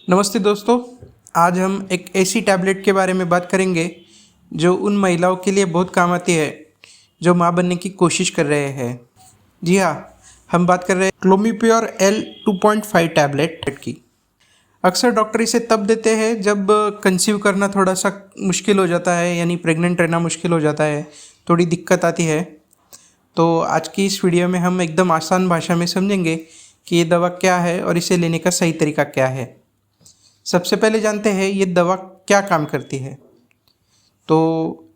नमस्ते दोस्तों। आज हम एक ऐसी टैबलेट के बारे में बात करेंगे जो उन महिलाओं के लिए बहुत काम आती है जो माँ बनने की कोशिश कर रहे हैं। जी हाँ, हम बात कर रहे हैं क्लोमीप्योर L 2.5 टैबलेट की। अक्सर डॉक्टर इसे तब देते हैं जब कंसीव करना थोड़ा सा मुश्किल हो जाता है, यानी प्रेग्नेंट रहना मुश्किल हो जाता है, थोड़ी दिक्कत आती है। तो आज की इस वीडियो में हम एकदम आसान भाषा में समझेंगे कि ये दवा क्या है और इसे लेने का सही तरीका क्या है। सबसे पहले जानते हैं ये दवा क्या काम करती है। तो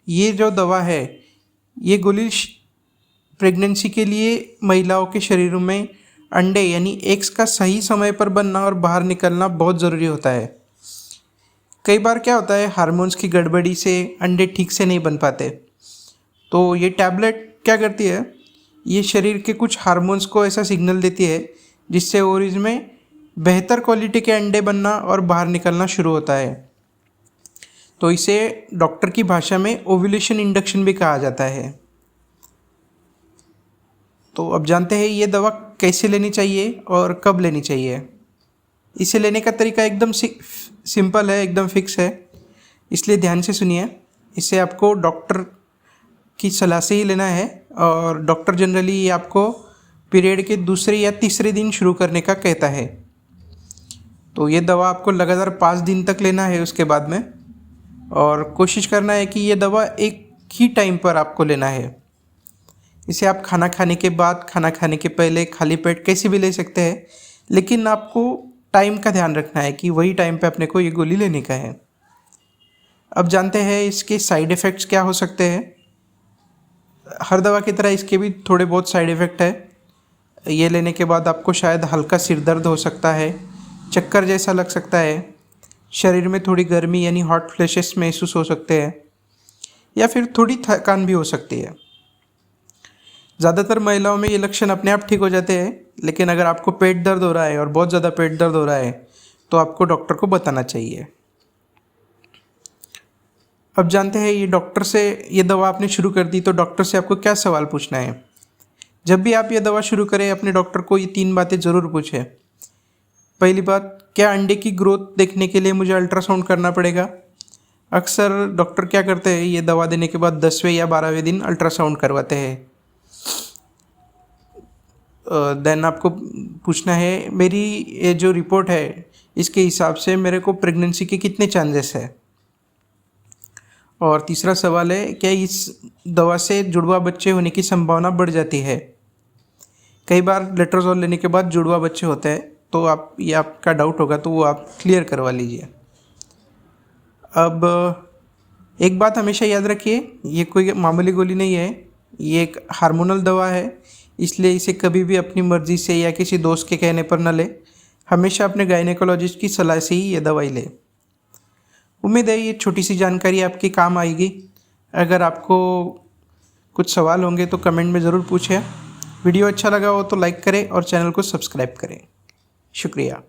ये जो दवा है, ये गोली प्रेगनेंसी के लिए महिलाओं के शरीर में अंडे यानी एग्स का सही समय पर बनना और बाहर निकलना बहुत ज़रूरी होता है। कई बार क्या होता है, हार्मोन्स की गड़बड़ी से अंडे ठीक से नहीं बन पाते। तो ये टैबलेट क्या करती है, ये शरीर के कुछ हार्मोन्स को ऐसा सिग्नल देती है जिससे ओवरीज में बेहतर क्वालिटी के अंडे बनना और बाहर निकलना शुरू होता है। तो इसे डॉक्टर की भाषा में ओव्यूलेशन इंडक्शन भी कहा जाता है। तो अब जानते हैं ये दवा कैसे लेनी चाहिए और कब लेनी चाहिए। इसे लेने का तरीका एकदम सिंपल है, एकदम फिक्स है, इसलिए ध्यान से सुनिए। इसे आपको डॉक्टर की सलाह से ही लेना है और डॉक्टर जनरली ये आपको पीरियड के दूसरे या तीसरे दिन शुरू करने का कहता है। तो ये दवा आपको लगातार 5 दिन तक लेना है उसके बाद में, और कोशिश करना है कि ये दवा एक ही टाइम पर आपको लेना है। इसे आप खाना खाने के बाद, खाना खाने के पहले, खाली पेट कैसे भी ले सकते हैं, लेकिन आपको टाइम का ध्यान रखना है कि वही टाइम पे अपने को ये गोली लेने का है। अब जानते हैं इसके साइड इफ़ेक्ट्स क्या हो सकते हैं। हर दवा की तरह इसके भी थोड़े बहुत साइड इफ़ेक्ट है। ये लेने के बाद आपको शायद हल्का सिर दर्द हो सकता है, चक्कर जैसा लग सकता है, शरीर में थोड़ी गर्मी यानी हॉट फ्लैशेस महसूस हो सकते हैं, या फिर थोड़ी थकान भी हो सकती है। ज़्यादातर महिलाओं में ये लक्षण अपने आप ठीक हो जाते हैं, लेकिन अगर आपको पेट दर्द हो रहा है और बहुत ज़्यादा पेट दर्द हो रहा है तो आपको डॉक्टर को बताना चाहिए। अब जानते हैं ये डॉक्टर से, ये दवा आपने शुरू कर दी तो डॉक्टर से आपको क्या सवाल पूछना है। जब भी आप ये दवा शुरू करें, अपने डॉक्टर को ये 3 बातें ज़रूर पूछें। पहली बात, क्या अंडे की ग्रोथ देखने के लिए मुझे अल्ट्रासाउंड करना पड़ेगा। अक्सर डॉक्टर क्या करते हैं, ये दवा देने के बाद 10वें या 12वें दिन अल्ट्रासाउंड करवाते हैं। देन आपको पूछना है, मेरी ये जो रिपोर्ट है इसके हिसाब से मेरे को प्रेगनेंसी के कितने चांसेस है। और तीसरा सवाल है, क्या इस दवा से जुड़वा बच्चे होने की संभावना बढ़ जाती है। कई बार लेट्रोजोल लेने के बाद जुड़वा बच्चे होते हैं, तो आप ये आपका डाउट होगा तो वो आप क्लियर करवा लीजिए। अब एक बात हमेशा याद रखिए, ये कोई मामूली गोली नहीं है, ये एक हार्मोनल दवा है, इसलिए इसे कभी भी अपनी मर्ज़ी से या किसी दोस्त के कहने पर न ले। हमेशा अपने गायनेकोलॉजिस्ट की सलाह से ही ये दवाई ले। उम्मीद है ये छोटी सी जानकारी आपके काम आएगी। अगर आपको कुछ सवाल होंगे तो कमेंट में ज़रूर पूछें। वीडियो अच्छा लगा हो तो लाइक करें और चैनल को सब्सक्राइब करें। शुक्रिया।